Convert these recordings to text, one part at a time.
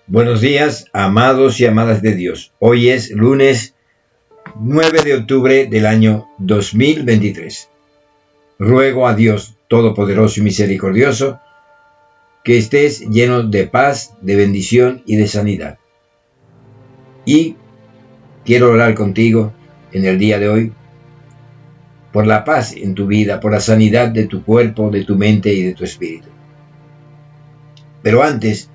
Buenos días, amados y amadas de Dios. Hoy es lunes 9 de octubre del año 2023. Ruego a Dios Todopoderoso y Misericordioso que estés lleno de paz, de bendición y de sanidad. Y quiero orar contigo en el día de hoy por la paz en tu vida, por la sanidad de tu cuerpo, de tu mente y de tu espíritu. Pero antes,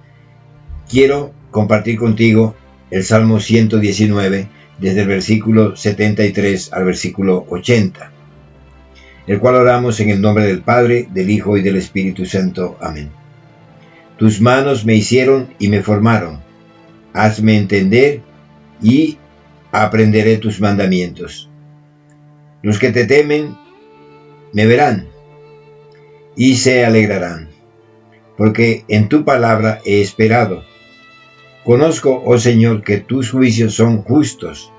quiero compartir contigo el Salmo 119, desde el versículo 73 al versículo 80, el cual oramos en el nombre del Padre, del Hijo y del Espíritu Santo. Amén. Tus manos me hicieron y me formaron. Hazme entender y aprenderé tus mandamientos. Los que te temen me verán y se alegrarán, porque en tu palabra he esperado. Conozco, oh Señor, que tus juicios son justos,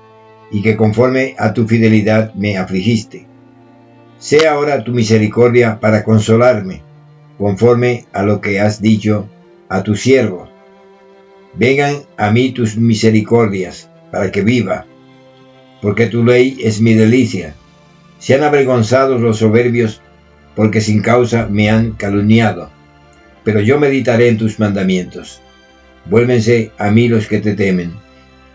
y que conforme a tu fidelidad me afligiste. Sea ahora tu misericordia para consolarme, conforme a lo que has dicho a tu siervo. Vengan a mí tus misericordias, para que viva, porque tu ley es mi delicia. Sean avergonzados los soberbios, porque sin causa me han calumniado. Pero yo meditaré en tus mandamientos. Vuélvense a mí los que te temen,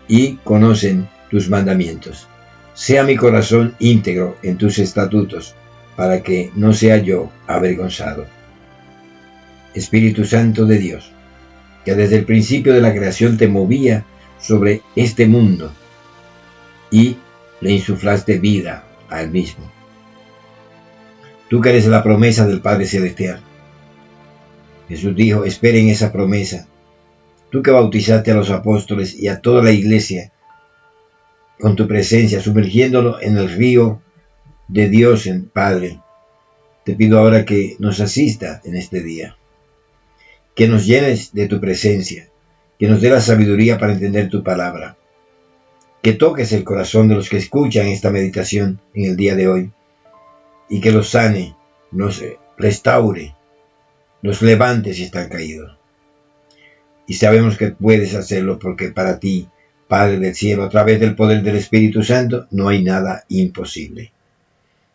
y conocen tus mandamientos. Sea mi corazón íntegro en tus estatutos, para que no sea yo avergonzado. Espíritu Santo de Dios, que desde el principio de la creación te movía sobre este mundo, y le insuflaste vida al mismo. Tú que eres la promesa del Padre Celestial. Jesús dijo, esperen esa promesa. Tú que bautizaste a los apóstoles y a toda la iglesia con tu presencia, sumergiéndolo en el río de Dios en Padre, te pido ahora que nos asista en este día, que nos llenes de tu presencia, que nos dé la sabiduría para entender tu palabra, que toques el corazón de los que escuchan esta meditación en el día de hoy, y que los sane, los restaure, los levante si están caídos. Y sabemos que puedes hacerlo porque para ti, Padre del cielo, a través del poder del Espíritu Santo, no hay nada imposible.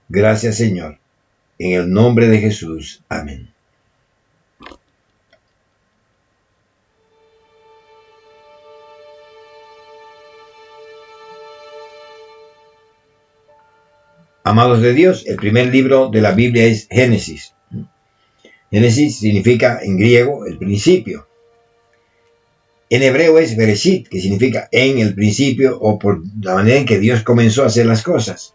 Gracias, Señor. En el nombre de Jesús. Amén. Amados de Dios, el primer libro de la Biblia es Génesis. Génesis significa en griego el principio. En hebreo es Bereshit, que significa en el principio o por la manera en que Dios comenzó a hacer las cosas.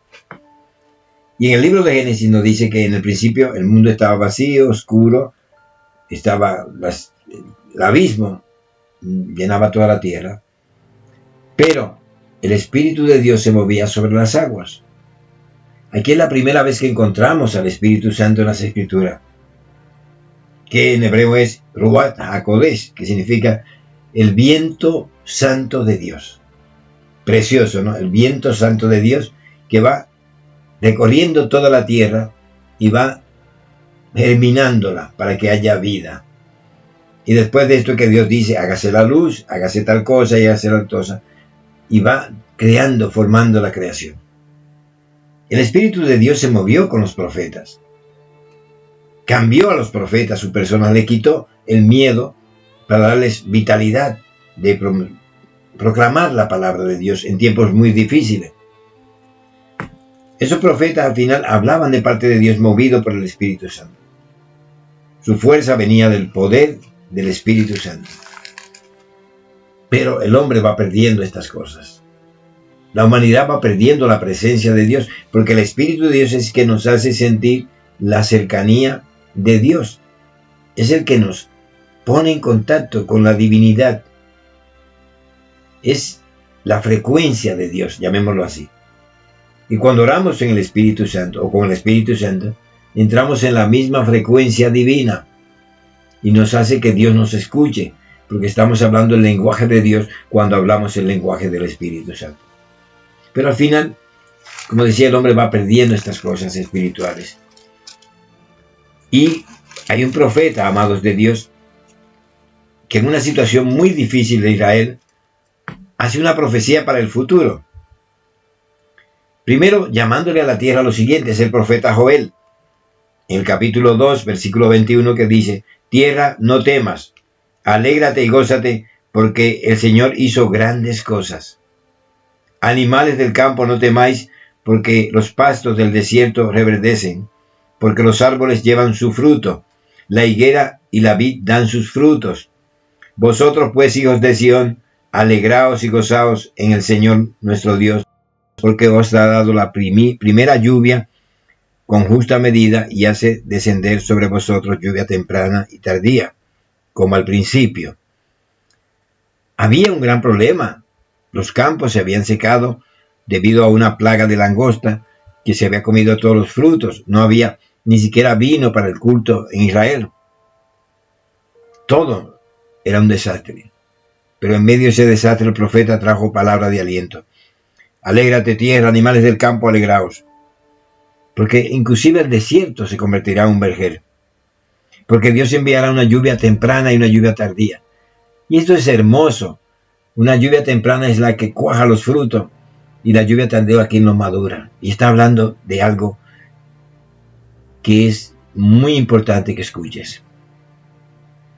Y en el libro de Génesis nos dice que en el principio el mundo estaba vacío, oscuro, estaba el abismo, llenaba toda la tierra. Pero el Espíritu de Dios se movía sobre las aguas. Aquí es la primera vez que encontramos al Espíritu Santo en las Escrituras, que en hebreo es Ruach HaKodesh, que significa el viento santo de Dios. Precioso, ¿no? El viento santo de Dios que va recorriendo toda la tierra y va germinándola para que haya vida. Y después de esto que Dios dice, hágase la luz, hágase tal cosa y hágase tal cosa, y va creando, formando la creación. El Espíritu de Dios se movió con los profetas. Cambió a los profetas su persona, le quitó el miedo para darles vitalidad de proclamar la palabra de Dios en tiempos muy difíciles. Esos profetas al final hablaban de parte de Dios movido por el Espíritu Santo. Su fuerza venía del poder del Espíritu Santo. Pero el hombre va perdiendo estas cosas. La humanidad va perdiendo la presencia de Dios, porque el Espíritu de Dios es que nos hace sentir la cercanía de Dios. Es el que nos pone en contacto con la divinidad. Es la frecuencia de Dios, llamémoslo así. Y cuando oramos en el Espíritu Santo, o con el Espíritu Santo, entramos en la misma frecuencia divina. Y nos hace que Dios nos escuche, porque estamos hablando el lenguaje de Dios cuando hablamos el lenguaje del Espíritu Santo. Pero al final, como decía, el hombre va perdiendo estas cosas espirituales. Y hay un profeta, amados de Dios, que en una situación muy difícil de Israel, hace una profecía para el futuro. Primero, llamándole a la tierra lo siguiente, es el profeta Joel, en el capítulo 2, versículo 21, que dice: tierra, no temas, alégrate y gózate, porque el Señor hizo grandes cosas. Animales del campo, no temáis, porque los pastos del desierto reverdecen, porque los árboles llevan su fruto, la higuera y la vid dan sus frutos. Vosotros pues, hijos de Sión, alegraos y gozaos en el Señor nuestro Dios, porque os ha dado la primera lluvia con justa medida, y hace descender sobre vosotros lluvia temprana y tardía, como al principio. Había un gran problema. Los campos se habían secado debido a una plaga de langosta que se había comido todos los frutos. No había ni siquiera vino para el culto en Israel. Todo era un desastre. Pero en medio de ese desastre el profeta trajo palabra de aliento. Alégrate, tierra, animales del campo, alegraos. Porque inclusive el desierto se convertirá en un vergel. Porque Dios enviará una lluvia temprana y una lluvia tardía. Y esto es hermoso. Una lluvia temprana es la que cuaja los frutos, y la lluvia tardía quien los madura. Y está hablando de algo que es muy importante que escuches.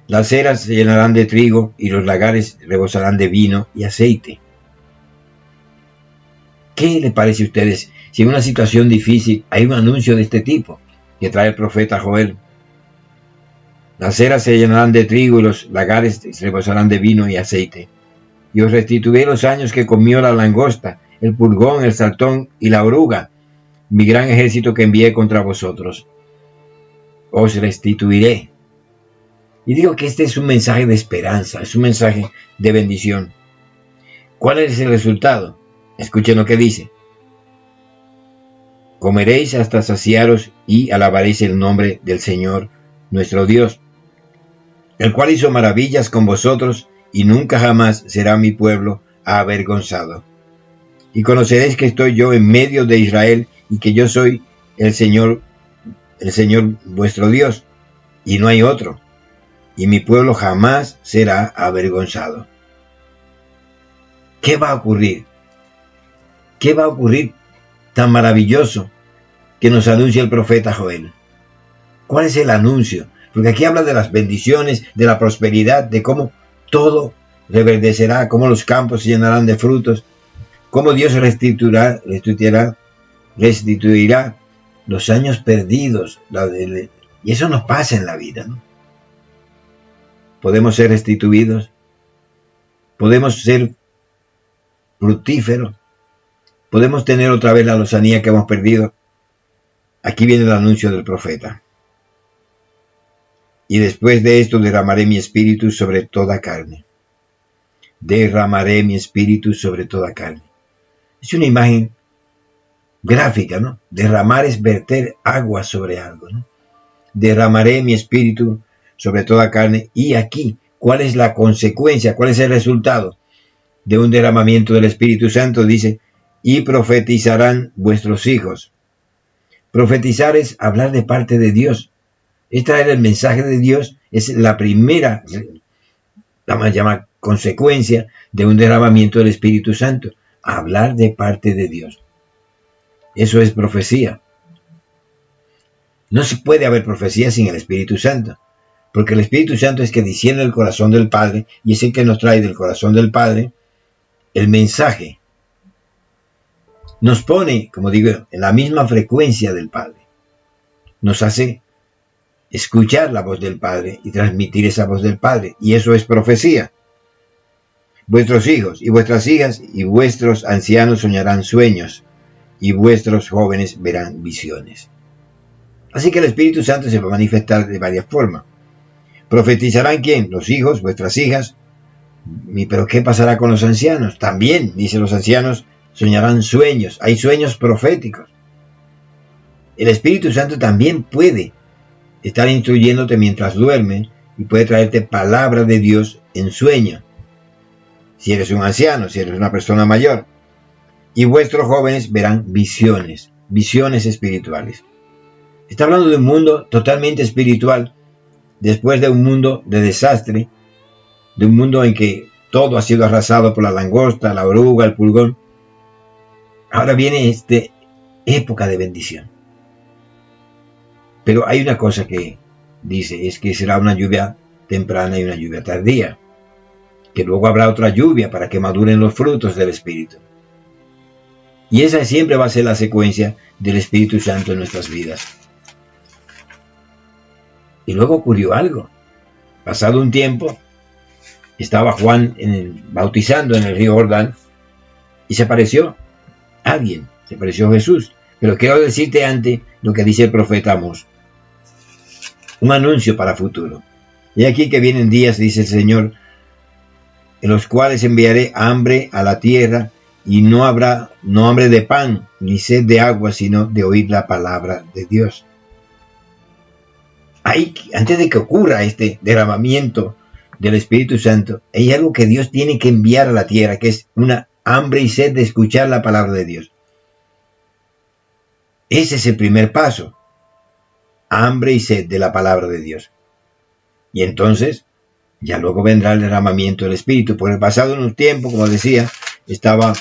Las eras se llenarán de trigo, y los lagares rebosarán de vino y aceite. ¿Qué les parece a ustedes si en una situación difícil hay un anuncio de este tipo que trae el profeta Joel? Las eras se llenarán de trigo, y los lagares rebosarán de vino y aceite. Y os restituiré los años que comió la langosta, el pulgón, el saltón y la oruga, mi gran ejército que envié contra vosotros. Os restituiré. Y digo que este es un mensaje de esperanza, es un mensaje de bendición. ¿Cuál es el resultado? Escuchen lo que dice. Comeréis hasta saciaros y alabaréis el nombre del Señor nuestro Dios, el cual hizo maravillas con vosotros, y nunca jamás será mi pueblo avergonzado. Y conoceréis que estoy yo en medio de Israel, y que yo soy el Señor vuestro Dios, y no hay otro, y mi pueblo jamás será avergonzado. ¿Qué va a ocurrir? ¿Qué va a ocurrir tan maravilloso que nos anuncia el profeta Joel? ¿Cuál es el anuncio? Porque aquí habla de las bendiciones, de la prosperidad, de cómo todo reverdecerá, cómo los campos se llenarán de frutos, cómo Dios restituirá los años perdidos. Y eso nos pasa en la vida, ¿no? Podemos ser restituidos, podemos ser fructíferos, podemos tener otra vez la lozanía que hemos perdido. Aquí viene el anuncio del profeta. Y después de esto derramaré mi espíritu sobre toda carne. Derramaré mi espíritu sobre toda carne. Es una imagen gráfica, ¿no? Derramar es verter agua sobre algo, ¿no? Derramaré mi espíritu sobre toda carne. Y aquí, ¿cuál es la consecuencia? ¿Cuál es el resultado de un derramamiento del Espíritu Santo? Dice, y profetizarán vuestros hijos. Profetizar es hablar de parte de Dios. Es traer el mensaje de Dios. Es la primera, vamos a llamar, consecuencia de un derramamiento del Espíritu Santo. Hablar de parte de Dios. Eso es profecía. No se puede haber profecía sin el Espíritu Santo, porque el Espíritu Santo es que discierne el corazón del Padre, y es el que nos trae del corazón del Padre el mensaje. Nos pone, como digo, en la misma frecuencia del Padre. Nos hace escuchar la voz del Padre y transmitir esa voz del Padre, y eso es profecía. Vuestros hijos y vuestras hijas y vuestros ancianos soñarán sueños, y vuestros jóvenes verán visiones. Así que el Espíritu Santo se va a manifestar de varias formas. ¿Profetizarán quién? Los hijos, vuestras hijas. ¿Pero qué pasará con los ancianos? También, dice, los ancianos soñarán sueños. Hay sueños proféticos. El Espíritu Santo también puede estar instruyéndote mientras duermes y puede traerte palabra de Dios en sueño. Si eres un anciano, si eres una persona mayor. Y vuestros jóvenes verán visiones espirituales. Está hablando de un mundo totalmente espiritual, después de un mundo de desastre, de un mundo en que todo ha sido arrasado por la langosta, la oruga, el pulgón. Ahora viene esta época de bendición. Pero hay una cosa que dice, es que será una lluvia temprana y una lluvia tardía, que luego habrá otra lluvia para que maduren los frutos del Espíritu. Y esa siempre va a ser la secuencia del Espíritu Santo en nuestras vidas. Y luego ocurrió algo. Pasado un tiempo, estaba Juan bautizando en el río Jordán y se apareció alguien, se apareció Jesús. Pero quiero decirte antes lo que dice el profeta Amós. Un anuncio para futuro. Y aquí que vienen días, dice el Señor, en los cuales enviaré hambre a la tierra y no habrá hambre de pan ni sed de agua, sino de oír la palabra de Dios. Antes de que ocurra este derramamiento del Espíritu Santo, hay algo que Dios tiene que enviar a la tierra, que es una hambre y sed de escuchar la palabra de Dios. Ese es el primer paso. Hambre y sed de la palabra de Dios. Y entonces, ya luego vendrá el derramamiento del Espíritu. Por el pasado en un tiempo, como decía, estaba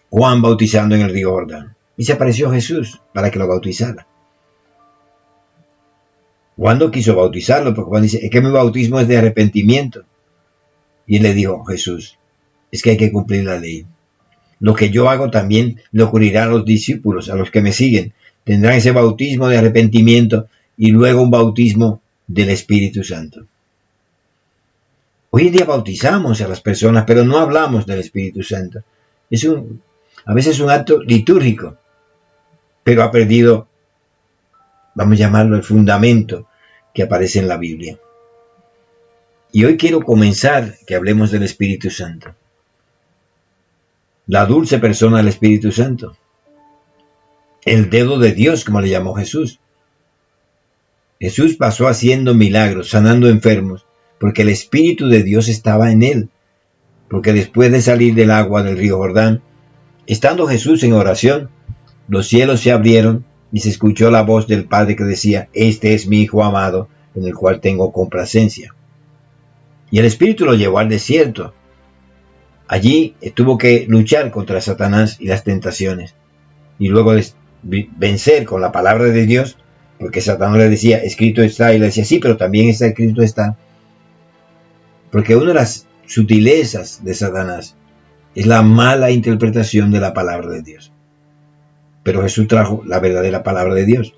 Juan bautizando en el río Jordán. Y se apareció Jesús para que lo bautizara. Juan no quiso bautizarlo, porque Juan dice, es que mi bautismo es de arrepentimiento. Y él le dijo, Jesús, es que hay que cumplir la ley. Lo que yo hago también le ocurrirá a los discípulos, a los que me siguen. Tendrán ese bautismo de arrepentimiento y luego un bautismo del Espíritu Santo. Hoy en día bautizamos a las personas, pero no hablamos del Espíritu Santo. A veces es un acto litúrgico, pero ha perdido, vamos a llamarlo, el fundamento que aparece en la Biblia. Y hoy quiero comenzar que hablemos del Espíritu Santo. La dulce persona del Espíritu Santo. El dedo de Dios, como le llamó Jesús. Jesús pasó haciendo milagros, sanando enfermos, porque el Espíritu de Dios estaba en él. Porque después de salir del agua del río Jordán, estando Jesús en oración, los cielos se abrieron y se escuchó la voz del Padre que decía, este es mi Hijo amado, en el cual tengo complacencia. Y el Espíritu lo llevó al desierto. Allí tuvo que luchar contra Satanás y las tentaciones. Y luego de vencer con la palabra de Dios, porque Satanás le decía, escrito está, y le decía, sí, pero también está escrito está. Porque una de las sutilezas de Satanás es la mala interpretación de la palabra de Dios. Pero Jesús trajo la verdadera palabra de Dios.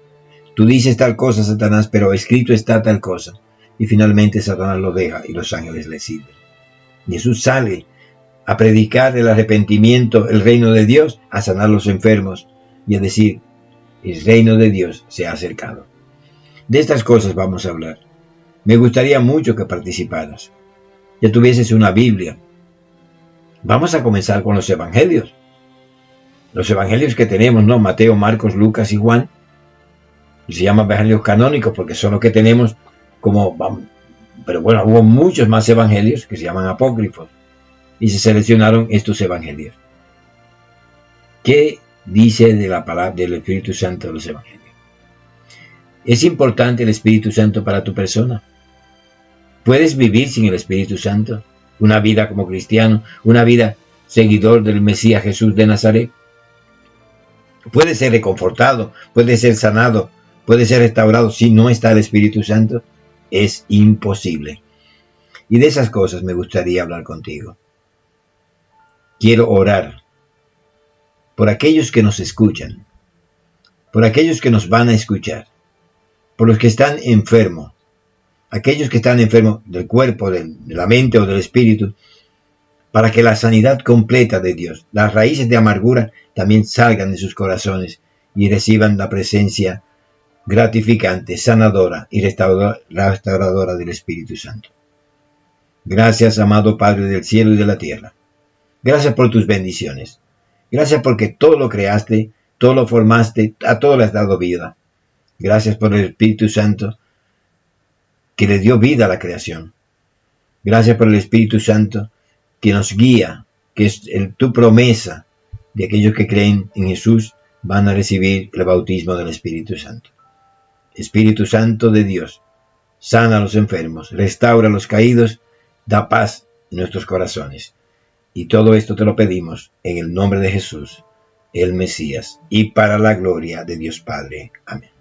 Tú dices tal cosa, Satanás, pero escrito está tal cosa. Y finalmente Satanás lo deja y los ángeles le sirven. Jesús sale a predicar el arrepentimiento, el reino de Dios, a sanar los enfermos y a decir, el reino de Dios se ha acercado. De estas cosas vamos a hablar. Me gustaría mucho que participaras. Ya tuvieses una Biblia. Vamos a comenzar con los evangelios. Los evangelios que tenemos, ¿no? Mateo, Marcos, Lucas y Juan. Se llaman evangelios canónicos porque son los que tenemos pero bueno, hubo muchos más evangelios que se llaman apócrifos. Y se seleccionaron estos evangelios. ¿Qué dice de la palabra del Espíritu Santo de los evangelios? ¿Es importante el Espíritu Santo para tu persona? ¿Puedes vivir sin el Espíritu Santo? Una vida como cristiano, una vida seguidor del Mesías Jesús de Nazaret. Puede ser reconfortado, puede ser sanado, puede ser restaurado si no está el Espíritu Santo. Es imposible. Y de esas cosas me gustaría hablar contigo. Quiero orar por aquellos que nos escuchan, por aquellos que nos van a escuchar, por los que están enfermos, aquellos que están enfermos del cuerpo, de la mente o del espíritu, para que la sanidad completa de Dios, las raíces de amargura también salgan de sus corazones y reciban la presencia gratificante, sanadora y restauradora del Espíritu Santo. Gracias, amado Padre del cielo y de la tierra. Gracias por tus bendiciones. Gracias porque todo lo creaste, todo lo formaste, a todo le has dado vida. Gracias por el Espíritu Santo que le dio vida a la creación. Gracias por el Espíritu Santo que nos guía, que es tu promesa de aquellos que creen en Jesús van a recibir el bautismo del Espíritu Santo. Espíritu Santo de Dios, sana a los enfermos, restaura a los caídos, da paz en nuestros corazones. Y todo esto te lo pedimos en el nombre de Jesús, el Mesías, y para la gloria de Dios Padre. Amén.